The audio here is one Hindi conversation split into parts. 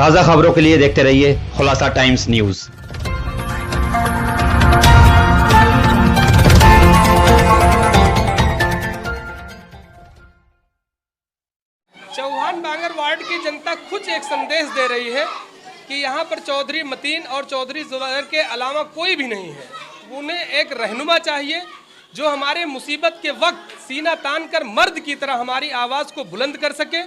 ताज़ा खबरों के लिए देखते रहिए खुलासा टाइम्स न्यूज़। चौहान बांगर वार्ड की जनता खुद एक संदेश दे रही है कि यहाँ पर चौधरी मतीन और चौधरी जुबैर के अलावा कोई भी नहीं है। उन्हें एक रहनुमा चाहिए जो हमारे मुसीबत के वक्त सीना तान कर मर्द की तरह हमारी आवाज़ को बुलंद कर सके।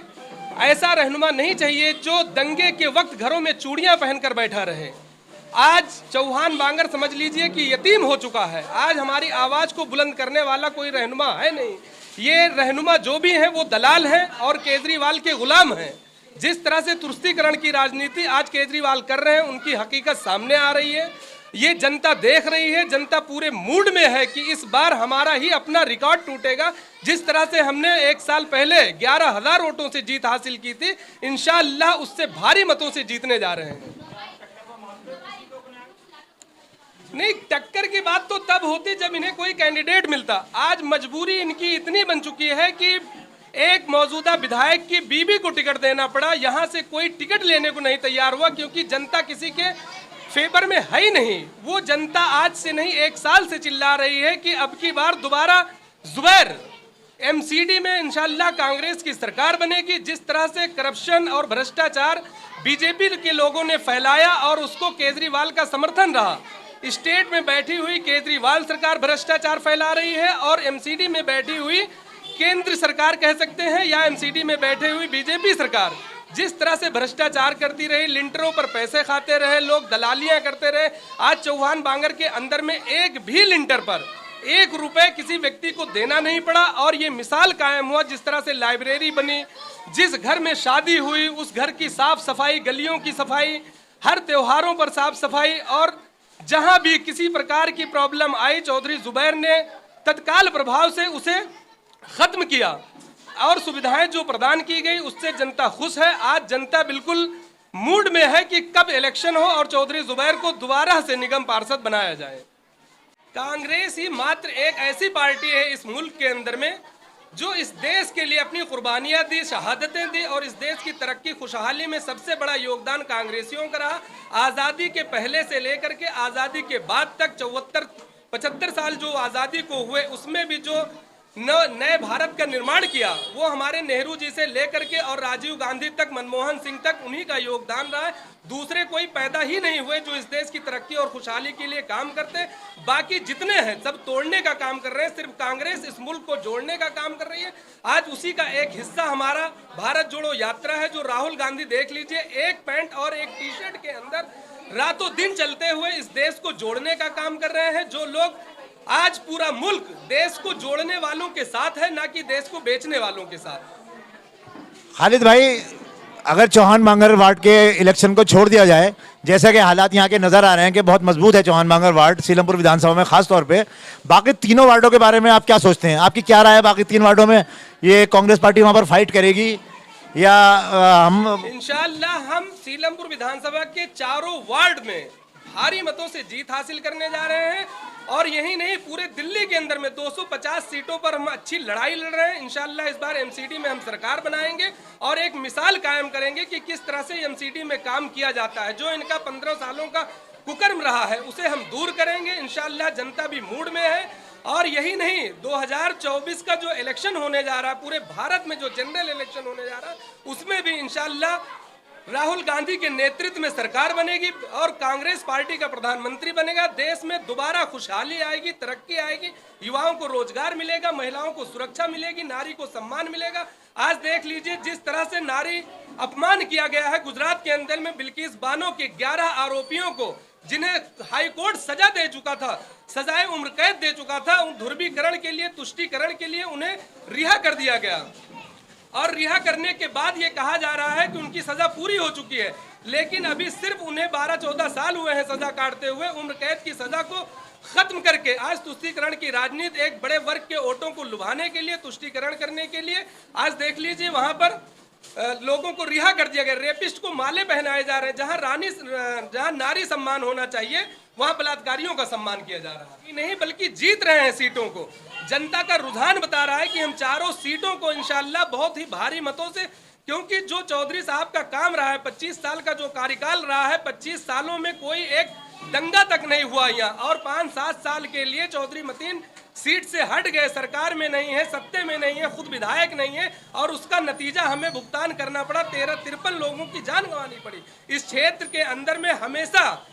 ऐसा रहनुमा नहीं चाहिए जो दंगे के वक्त घरों में चूड़ियाँ पहनकर बैठा रहे। आज चौहान बांगर समझ लीजिए कि यतीम हो चुका है। आज हमारी आवाज़ को बुलंद करने वाला कोई रहनुमा है नहीं। ये रहनुमा जो भी हैं वो दलाल हैं और केजरीवाल के गुलाम हैं। जिस तरह से तुष्टीकरण की राजनीति आज केजरीवाल कर रहे हैं, उनकी हकीकत सामने आ रही है। ये जनता देख रही है। जनता पूरे मूड में है कि इस बार हमारा ही अपना रिकॉर्ड टूटेगा। जिस तरह से हमने एक साल पहले 11,000 वोटों से जीत हासिल की थी, इंशाअल्लाह उससे भारी मतों से जीतने जा रहे हैं। नहीं, टक्कर की बात तो तब होती जब इन्हें कोई कैंडिडेट मिलता। आज मजबूरी इनकी इतनी बन चुकी है कि एक मौजूदा विधायक की बीवी को टिकट देना पड़ा। यहाँ से कोई टिकट लेने को नहीं तैयार हुआ क्योंकि जनता किसी के फेवर में है ही नहीं। वो जनता आज से नहीं 1 साल से चिल्ला रही है कि अब की बार दोबारा जुबैर एमसीडी में इंशाअल्लाह कांग्रेस की सरकार बनेगी। जिस तरह से करप्शन और भ्रष्टाचार बीजेपी के लोगों ने फैलाया और उसको केजरीवाल का समर्थन रहा। स्टेट में बैठी हुई केजरीवाल सरकार भ्रष्टाचार फैला रही है और एमसीडी में बैठी हुई केंद्र सरकार कह सकते हैं या एमसीडी में बैठे हुई बीजेपी सरकार जिस तरह से भ्रष्टाचार करती रही, लिंटरों पर पैसे खाते रहे लोग, दलालियां करते रहे। आज चौहान बांगर के अंदर में एक भी लिंटर पर 1 रुपए किसी व्यक्ति को देना नहीं पड़ा और ये मिसाल कायम हुआ। जिस तरह से लाइब्रेरी बनी, जिस घर में शादी हुई उस घर की साफ सफाई, गलियों की सफाई, हर त्योहारों पर साफ सफाई, और जहां भी किसी प्रकार की प्रॉब्लम आई चौधरी जुबैर ने तत्काल प्रभाव से उसे खत्म किया और सुविधाएं जो प्रदान की गई उससे जनता खुश है। आज जनता बिल्कुल मूड में है कि कब इलेक्शन हो और चौधरी जुबैर को दोबारा से निगम पार्षद बनाया जाए। कांग्रेस ही मात्र एक ऐसी पार्टी है इस मुल्क के अंदर में जो इस देश के लिए अपनी कुर्बानियां दी, शहादतें दी और इस देश की तरक्की खुशहाली में सबसे बड़ा योगदान कांग्रेसियों का रहा। आज़ादी के पहले से लेकर के आज़ादी के बाद तक 75 साल जो आज़ादी को हुए उसमें भी जो नए भारत का निर्माण किया वो हमारे नेहरू जी से लेकर के और राजीव गांधी तक, मनमोहन सिंह तक उन्हीं का योगदान रहा है। दूसरे कोई पैदा ही नहीं हुए जो इस देश की तरक्की और खुशहाली के लिए काम करते। बाकी जितने हैं सब तोड़ने का काम कर रहे हैं। सिर्फ कांग्रेस इस मुल्क को जोड़ने का काम कर रही है। आज उसी का एक हिस्सा हमारा भारत जोड़ो यात्रा है जो राहुल गांधी देख लीजिए, एक पैंट और एक टी शर्ट के अंदर रातों दिन चलते हुए इस देश को जोड़ने का काम कर रहे हैं। जो लोग आज पूरा मुल्क देश को जोड़ने वालों के साथ है, ना कि देश को बेचने वालों के साथ। खालिद भाई, अगर चौहान बांगर वार्ड के इलेक्शन को छोड़ दिया जाए, जैसा कि हालात यहाँ के नजर आ रहे हैं कि बहुत मजबूत है चौहान बांगर वार्ड सीलमपुर विधानसभा में खास तौर पे, बाकी तीनों वार्डों के बारे में आप क्या सोचते हैं? आपकी क्या राय है? बाकी 3 वार्डों में ये कांग्रेस पार्टी वहां पर फाइट करेगी या हम? इंशाअल्लाह हम सीलमपुर विधानसभा के चारों वार्ड में भारी मतों से जीत हासिल करने जा रहे हैं और यही नहीं पूरे दिल्ली के अंदर में 250 सीटों पर हम अच्छी लड़ाई लड़ रहे हैं। इंशाअल्लाह इस बार एमसीडी में हम सरकार बनाएंगे और एक मिसाल कायम करेंगे कि किस तरह से एमसीडी में काम किया जाता है। जो इनका 15 सालों का कुकर्म रहा है उसे हम दूर करेंगे। इंशाअल्लाह जनता भी मूड में है और यही नहीं 2024 का जो इलेक्शन होने जा रहा है, पूरे भारत में जो जनरल इलेक्शन होने जा रहा है उसमें भी इंशाअल्लाह राहुल गांधी के नेतृत्व में सरकार बनेगी और कांग्रेस पार्टी का प्रधानमंत्री बनेगा। देश में दोबारा खुशहाली आएगी, तरक्की आएगी, युवाओं को रोजगार मिलेगा, महिलाओं को सुरक्षा मिलेगी, नारी को सम्मान मिलेगा। आज देख लीजिए जिस तरह से नारी अपमान किया गया है गुजरात के अंदर में बिल्किस बानो के 11 आरोपियों को जिन्हें हाई कोर्ट सजा दे चुका था, सजाए उम्र कैद दे चुका था, उन ध्रुवीकरण के लिए, तुष्टीकरण के लिए उन्हें रिहा कर दिया गया और रिहा करने के बाद ये कहा जा रहा है कि उनकी सजा पूरी हो चुकी है। लेकिन अभी सिर्फ उन्हें 12-14 साल हुए हैं सजा काटते हुए। उम्र कैद की सजा को खत्म करके आज तुष्टीकरण की राजनीति एक बड़े वर्ग के वोटों को लुभाने के लिए, तुष्टीकरण करने के लिए आज देख लीजिए वहां पर लोगों को रिहा कर दिया गया। रेपिस्ट को माले पहनाए जा रहे हैं। जहां नारी सम्मान होना चाहिए वहां बलात्कारियों का सम्मान किया जा रहा है। नहीं बल्कि जीत रहे हैं सीटों को। जनता का रुझान बता रहा है कि हम चारों सीटों को इंशाअल्लाह बहुत ही भारी मतों से क्योंकि जो चौधरी साहब का काम रहा है, 25 साल का जो कार्यकाल रहा है, 25 सालों में कोई एक दंगा तक नहीं हुआ यहाँ, और 5-7 साल के लिए चौधरी मतीन सीट से हट गए, सरकार में नहीं है, सत्ते में नहीं है, खुद विधायक नहीं है, और उसका नतीजा हमें भुगतान करना पड़ा। 53 लोगों की जान गंवानी पड़ी। इस क्षेत्र के अंदर में हमेशा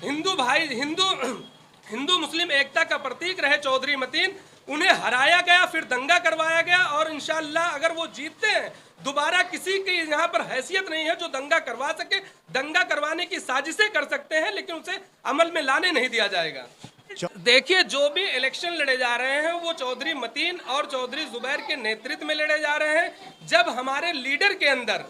हिंदू मुस्लिम एकता का प्रतीक रहे चौधरी मतीन। उन्हें हराया गया, फिर दंगा करवाया गया, और इंशाअल्लाह अगर वो जीतते हैं, दोबारा किसी की यहाँ पर हैसियत नहीं है जो दंगा करवा सके। दंगा करवाने की साजिशें कर सकते हैं, लेकिन उसे अमल में लाने नहीं दिया जाएगा। देखिए, जो भी इलेक्शन लड़े जा रहे हैं वो चौधरी मतीन और चौधरी जुबैर के नेतृत्व में लड़े जा रहे हैं। जब हमारे लीडर के अंदर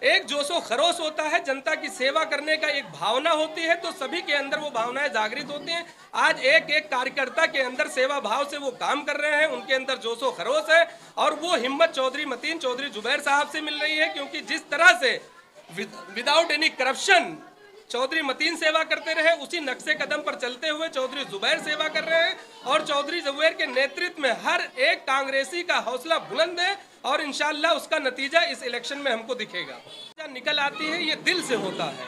एक जोशो खरोश होता है, जनता की सेवा करने का एक भावना होती है, तो सभी के अंदर वो भावनाएं जागृत होती हैं। आज एक एक कार्यकर्ता के अंदर सेवा भाव से वो काम कर रहे हैं, उनके अंदर जोशो खरोश है, और वो हिम्मत चौधरी मतीन, चौधरी जुबैर साहब से मिल रही है। क्योंकि जिस तरह से without any corruption Chaudhary Mateen सेवा करते रहे, उसी नक्शे कदम पर चलते हुए चौधरी जुबैर सेवा कर रहे हैं, और चौधरी जुबैर के नेतृत्व में हर एक कांग्रेसी का हौसला बुलंद है, और इंशाअल्लाह उसका नतीजा इस इलेक्शन में हमको दिखेगा। निकल आती है, ये दिल से होता है।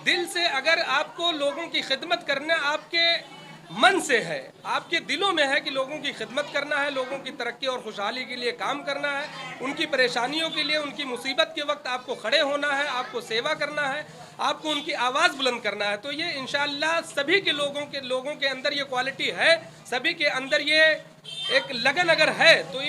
दिल से अगर आपको लोगों की खिदमत करना आपके मन से है, आपके दिलों में है कि लोगों की खिदमत करना है, लोगों की तरक्की और खुशहाली के लिए काम करना है, उनकी परेशानियों के लिए, उनकी मुसीबत के वक्त आपको खड़े होना है, आपको सेवा करना है, आपको उनकी आवाज़ बुलंद करना है, तो ये इंशाअल्लाह सभी के लोगों के अंदर ये क्वालिटी है, सभी के अंदर ये एक लगन अगर है तो